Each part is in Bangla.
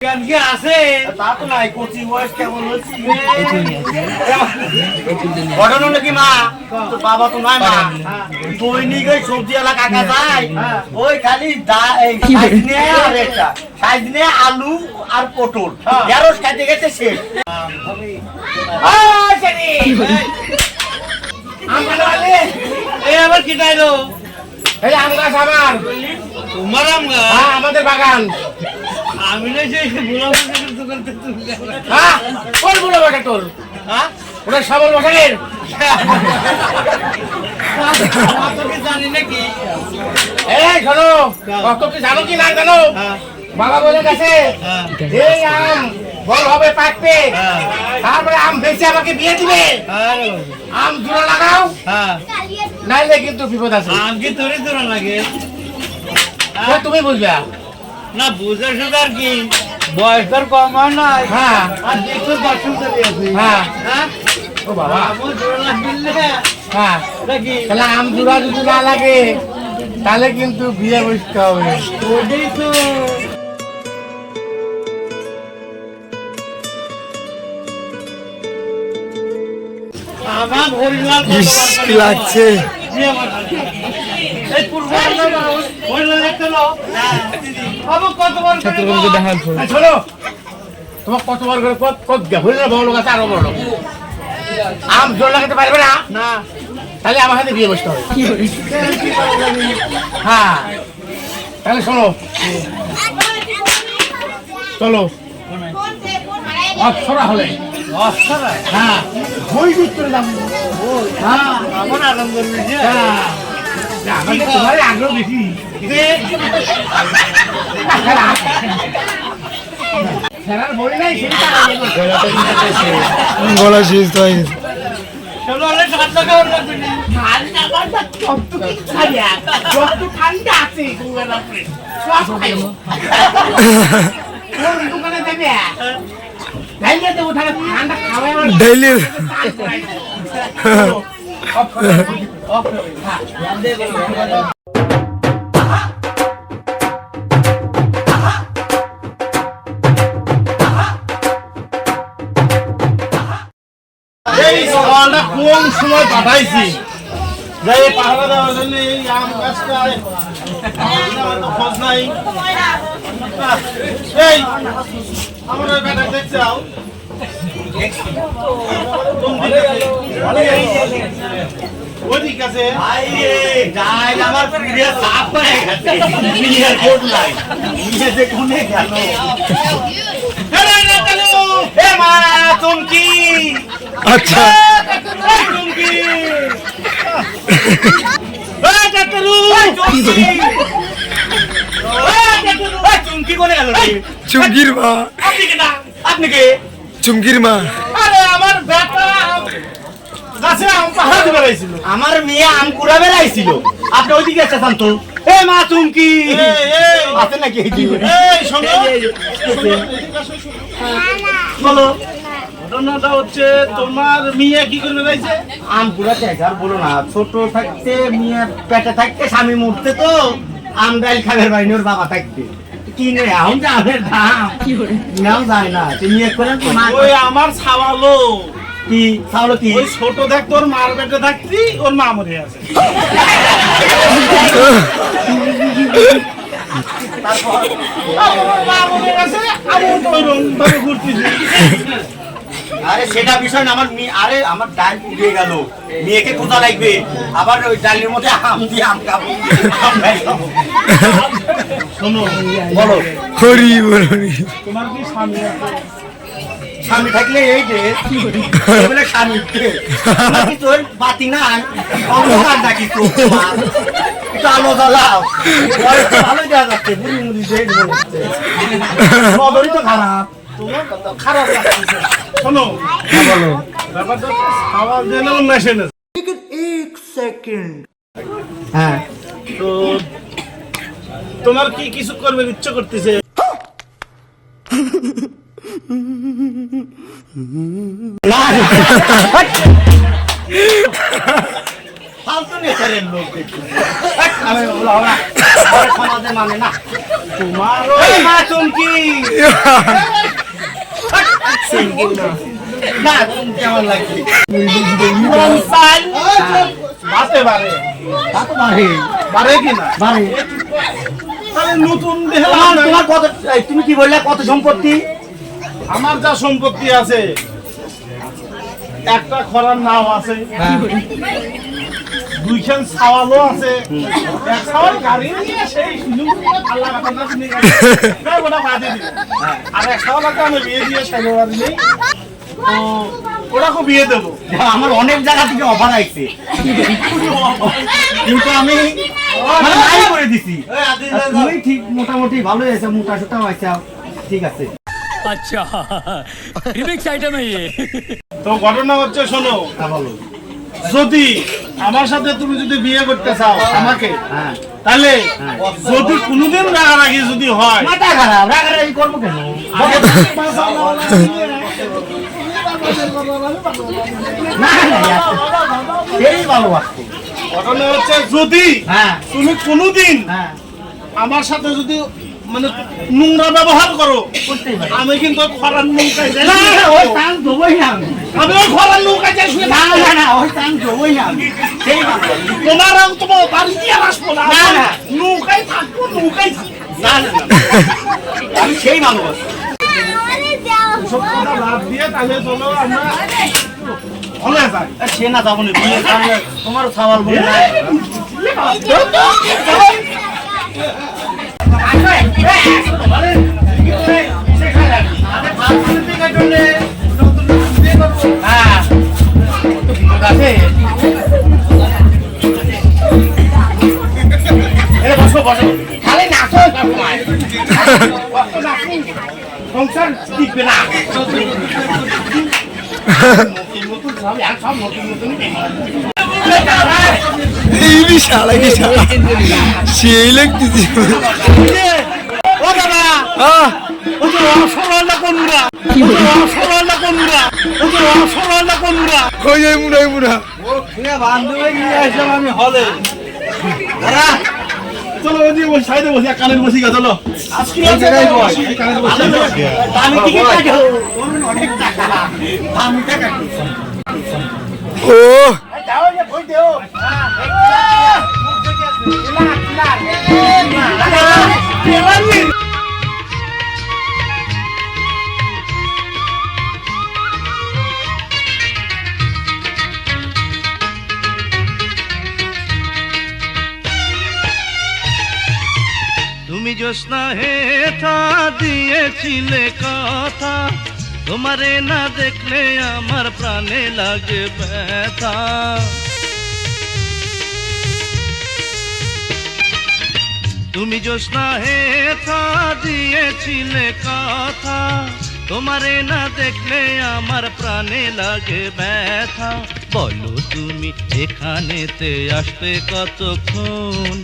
গান কি আছে? তা তো নাই, কচি বয়স কেমন হচ্ছে? ঘটনা নাকি মা, তোর বাবা তো নাই মা, দৈনিক ওই সবজিওয়ালা কাকা যায়, ওই খালি সাইজনে আলু আর পটল ঢেঁড়স খাইতে গেছে শেষ। আবার কি টাইলো? এই আম গাছ আমার, তোমার আম গাছ? হ্যাঁ আমাদের বাগান। আমি না সেই বুড়া বাজারের দোকান থেকে তুমি হ্যাঁ কোন বুড়ো বাজার তোর? হ্যাঁ ওটা সবল বাজারের। তোকে জানি নাকি? এই শোনো, কত কি জানো কি না জানো? বাবা বলে গেছে এই আম বড় হবে পাকবে, তারপরে আম বেচে আমাকে বিয়ে দিবে। আম জোড়া লাগাও, নাইলে কিন্তু বিপদ আছে। আম কি তোরে তোরা লাগে? তুমি বুঝবে না বুঝে শুধু আর কি, বয়স তোর কম হয় না। হ্যাঁ আর দেখো দর্শন চলে আছে। হ্যাঁ হ্যাঁ ও বাবা আমার জোড়া না মিললে হ্যাঁ নাকি? তাহলে আম জোড়া যদি না লাগে তাহলে কিন্তু বিয়ে বসতে হবে। ওটাই তো। আমার হরিলাল কি লাগছে? এই পূর্ব হরিলাল দেখতে লো বাবু কত বড় শোনো, তোমার কত বড় করে কত হইল বড় লোক আছে, আরো বড় লোক আম জোর লাগাতে পারবে না, না তাহলে আমার সাথে বিয়ে বসতে হবে। হ্যাঁ তাহলে শোনো, চলো অক্ষরা হলে অসারা হ্যাঁ বই দিতে যাবো। হ্যাঁ আমার আনন্দ নিয়ে হ্যাঁ আমার তো তোমার আগ্রহ বেশি। খেলার বই নাই সেটা গলা শেষ তো হয়ে গেছে। চলো অনেক সাত টাকা ওর লাগবে না। ঠান্ডা আছে দোকানে দেবে ঠান্ডা খাওয়াই ডেইলি এই সকালটা কোন সময় পাঠাইছি যাই পাহারা দেওয়ার জন্য এই আম গাছটা খোঁজ নাই। এই আমার ওই বেটা দেখতে যাও, ওদিক আছে আমার প্রিয় সাপ হয়ে গেছে, বিয়ের কোট লাই বিয়ে যে কোনে গেল। এ মা চুমকি, আচ্ছা চুমকি চুমকি কোনে গেল? চুমকির মা, আপনি কে? আপনি কে? চুমকির মা। আরে আমার বেটা গাছে আম পাহাড় দিতে বেড়াইছিল, আমার মেয়ে আম কুড়া বেড়াইছিল, আপনি ওইদিকে এসেছেন তো। এ মা চুমকি আছে নাকি? বলো ঘটনাটা হচ্ছে তোমার মেয়ে কি করে বেড়াইছে? আম কুড়াতে আর বলো না, ছোট থাকতে মেয়ে পেটে থাকতে স্বামী মরতে তো আম ডাইল খাবের বাইনি ওর বাবা থাকতে কিনে এখন যে আমের দাম নাও যায় না, তুমি এক করেন তো মা ওই আমার ছাওয়ালো কি তাহলে কি ওই ছোট দেখ তোর মার পেটে থাকতি ওর মা মরে আছে। মা মরে গেছে, আমি তো ওইরকম ভাবে ঘুরতেছি। আরে সেটা বিষয় না, আমার মেয়ে আরে আমার ডাল পুড়িয়ে গেল, মেয়েকে কোথা লাগবে, আবার ওই ডালের মধ্যে আম দিয়ে আম খাবো। শোনো বলো হরি বলি তোমার কি স্বামী আছে? স্বামী থাকলে এই যে বলে স্বামী নাকি তোর বাতি নাই অন্ধকার নাকি তো একটু আলো জ্বালাও, ভালো দেওয়া যাচ্ছে বুড়ি মুড়ি দেখ বলছে তো খারাপ। তোমার কথা খারাপ লাগছে। শোনো বলো ব্যাপারটা খাওয়া দেন মেশিন আছে হ্যাঁ তো তোমার কি কিছু করবে ইচ্ছে করতেছে? না ফালতু নেচারের লোক দেখছি। আমি বলো না, সমাজে মানে না। তোমার ওই মা চুমকি না, তুমি কেমন লাগছে? বাতে বারে বারে কি না মানে তাহলে নতুন দেখলাম না। তোমার কত, তুমি কি বললে কত সম্পত্তি? আমার যা সম্পত্তি আছে, একটা খরার নাম আছে, দুইখান ছাওয়ালও আছে, এক ছাওয়াল গাড়ি নিয়ে সেই শিলিগুড়ি আল্লাহ কথা শুনে গেছে, ওটা বাদে দিল। আর এক ছাওয়ালকে আমি বিয়ে দিয়ে সাইলে বাড়ি নেই, তো ওটাকে বিয়ে দেবো। আমার অনেক জায়গা থেকে অফার আসছে, কিন্তু আমি মানে নাই করে দিছি। আর তুমি ঠিক মোটামুটি ভালো হয়েছে, মোটা সোটাও আছে, ঠিক আছে। अच्छा रिमिक्स आइटम है ये। তো ঘটনা হচ্ছে, শোনো, বলো। যদি আমার সাথে তুমি যদি বিয়ে করতে চাও আমাকে, হ্যাঁ, তাহলে যদি কোনোদিন রাগারাগি যদি হয়, মাথা খারাপ, রাগারাগি করবো কেন? না না, সেই ভালোবাসতো। ঘটনা হচ্ছে, যদি হ্যাঁ তুমি কোনোদিন হ্যাঁ, আমার সাথে যদি মানে নোংরা ব্যবহার করো, করতেই পারি। আমি কিন্তু ওই খরার নৌকায় যাই। না না, ওই টান দেবোই না আমি। আমি ওই খরার নৌকায় যাই শুয়ে না থাকবো। না না, ওই টান দেবোই না আমি। সেই ভালোবাসতো। তোমার তোমার বাড়ি দিয়ে আসবো না, না, না। নৌকায় থাকবো, নৌকায় থাকবো। না না না, আমি সেই ভালোবাসি। সব কথা বাদ দিয়ে তাহলে চলো আমরা হলে যাই। সে না যাবো না, তুমি তাহলে তোমারও সামাল বলে না। খালি নাচো সংসার টিকবে না। এই বিশালা বিশালা সেই লাগতেছে ও দাদা, আহ ও তো অসরলটা কোনরা, ও তো অসরলটা কোনরা, ও তো অসরলটা কোনরা। কই যাই মুড়াই মুড়া বান্ধবী নিয়ে আসলাম আমি হলে। চলো ওই বসে সাইডে বসে কানের বসি গা, চলো আজকে জায়গায় বস। কানের বসি আমি টিকিট কাটো, অনেক টাকা, আমি টাকা দিচ্ছি। ও যাও যে কই দেও। তুমি জ্যোৎস্না হেথা দিয়েছিলে কথা, তোমারে না দেখলে আমার প্রাণে লাগে ব্যথা। তুমি জ্যোৎস্না হেথা দিয়েছিলে কথা, তোমারে না দেখলে আমার প্রাণে লাগে ব্যথা। বলো তুমি এখানেতে আসতে কতক্ষণ,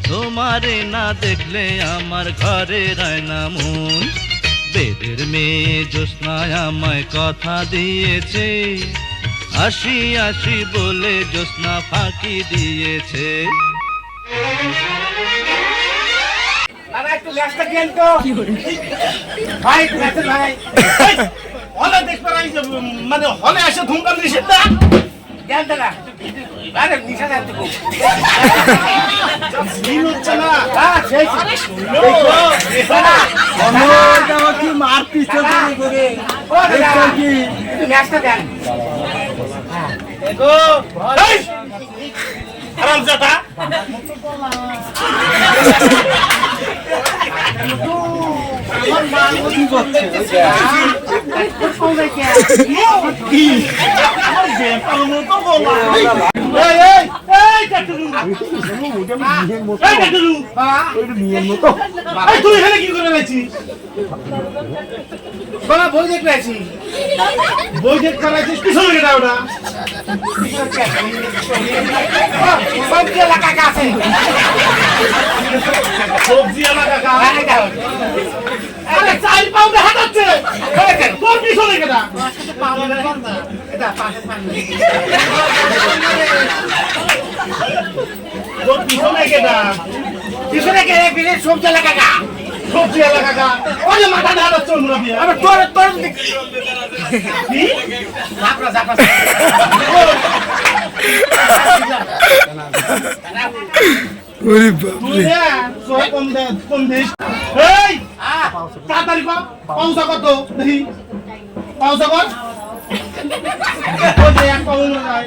তোমারে না দেখলে আমার ঘরে রায় না মন। বেদের মেয়ে জ্যোৎস্নায় আমায় কথা দিয়েছে, আসি আসি বলে জ্যোৎস্না ফাঁকি দিয়েছে। দাদা একটু গ্যাসটা দেন তো। ভাই গ্যাসের ভাই। হলে দেখবে না, এই যে মানে হলে এসে ধুমকাল নিষেধ না। দেন দাদা। আরে নিশা যাচ্ছে খুব। দিন হচ্ছে না। হ্যাঁ, সেই দাদা। কি মারপিস করে। ও দাদা। একটু গ্যাসটা দেন। দেখো আরামজাদা, আমার মা কি করছে? কি আমার বেপার মতো বলা। এই এই এই কাটুলু, এই কাটুলু, এই তুই এখানে কি করে আছিস? বাবা বই দেখতে আছি। বই দেখতে আছিস, কিসের এটা ওটা? সবজি এলাকা আছে। সবজি এলাকা কা? আরে চাল পাউডে হাঁটাচ্ছে। তোর পিছনে কেটা? এটা পাশে পানি। পিছনে কেটা পিছনে কে বিলে সবজি লাগা গা সবজি এলাকা গা ওই যে মাথা ঢালা চন্দ্র দিয়ে আরে তোর তোর কি জাপরা জাপরা ওরে বাপরে তুই না সব কম দেশ এই তাড়াতাড়ি কর পাউসা কত দেখি পাউসা কর ওই যে এক পাউন্ড নাই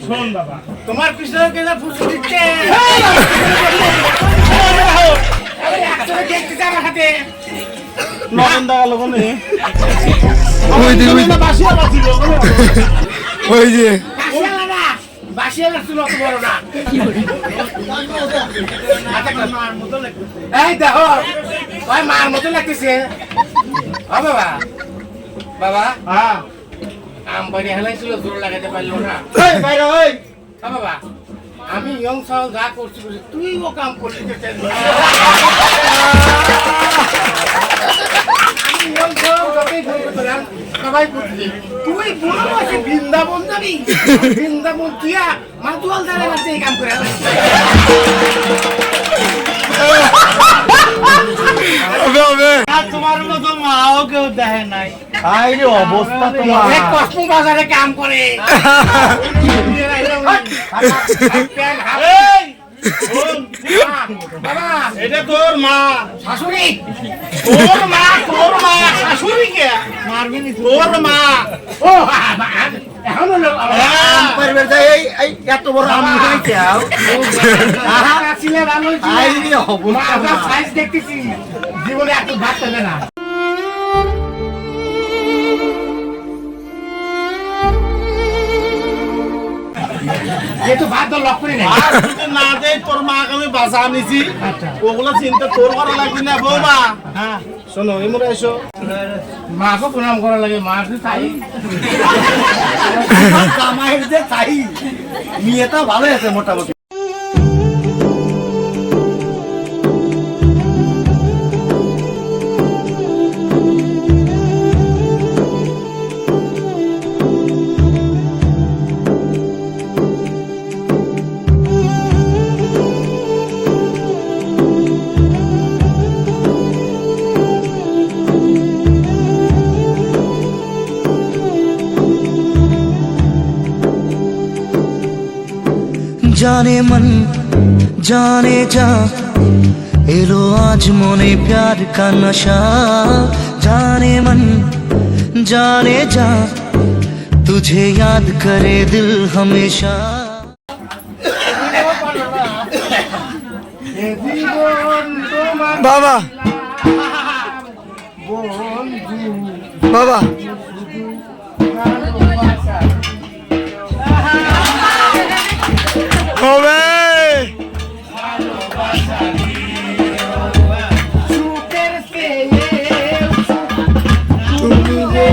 শোন বাবা তোমার পিছনে কে না ফুসু দিচ্ছে আরে একসাথে দেখতে যা রাখাতে লগন দাগা লগন এ ওই যে ওই যে, বাসিয়া বাসিল ওই যে বাসিয়ালা না বাসিয়ালা তুই অত বড় না এই দেখো ওই মার মতো লাগতেছে ও বাবা বাবা হ্যাঁ আম বাড়ি হেলাইছিল জোর লাগাতে পারলো না এই বাইরে ওই ও বাবা আমি ইয়ং সাল যা করছি তুই ও কাম করতে চাই আমি ইয়ং সাল যতই ফোন করলাম সবাই করছি তুই বুড়ো বসে বৃন্দাবন যাবি বৃন্দাবন তুইয়া মাতুয়াল দাঁড়ে মারতে এই কাম করে বাবা আর তোমার মতো মাও কেউ দেখে নাই আই রে অবস্থা তোমার এক কসমো বাজারে কাম করে এই শোন, বাবা এটা তোর মা শাশুড়ি তোর মা শাশুড়ি কে মারবি নি তোর মা ও এখনো লোক পরিবার এই এই এত বড় আমি খাইতে আও ছিলে ভালো আই রে অবস্থা আমরা সাইজ দেখতেছি জীবনে এত ভাত চলে না যেহেতু ভাত তো লক্ষ্য করি নাই আর যদি না দেই তোর মাকে আমি বাঁচা আনিছি ওগুলো চিন্তা তোর করা লাগবে না বৌমা হ্যাঁ শোনো এমরে এসো মাকে প্রণাম করা লাগে মা তো তাই জামাইয়ের যে চাই মেয়েটা ভালো আছে মোটামুটি जाने मन जाने जा एलो आज मोने प्यार का नशा जाने मन जाने जा तुझे याद करे दिल हमेशा বাবা বাবা হবে তুমি যে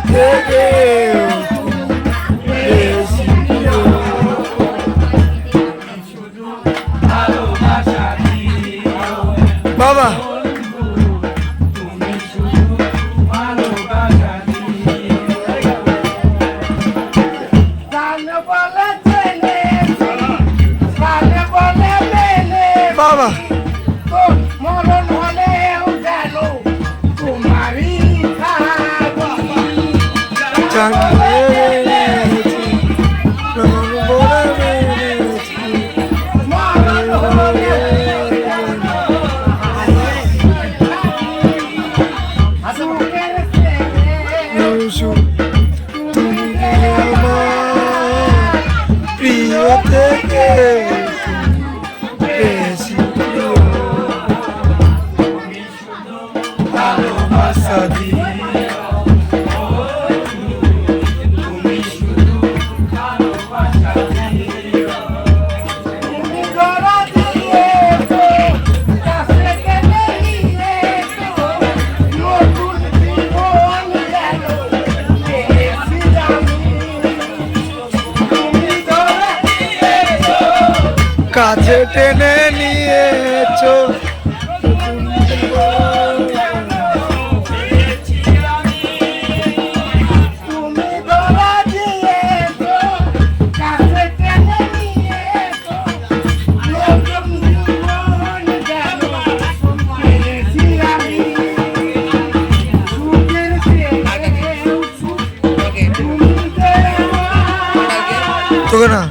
থেকে বাবা বাবা মরণ হলেও জানো তোমারই প্রিয় থেকে বেশি প্রিয় ভালোবাসা দিয়ে কাছে টেনে নিয়েছো তোকে না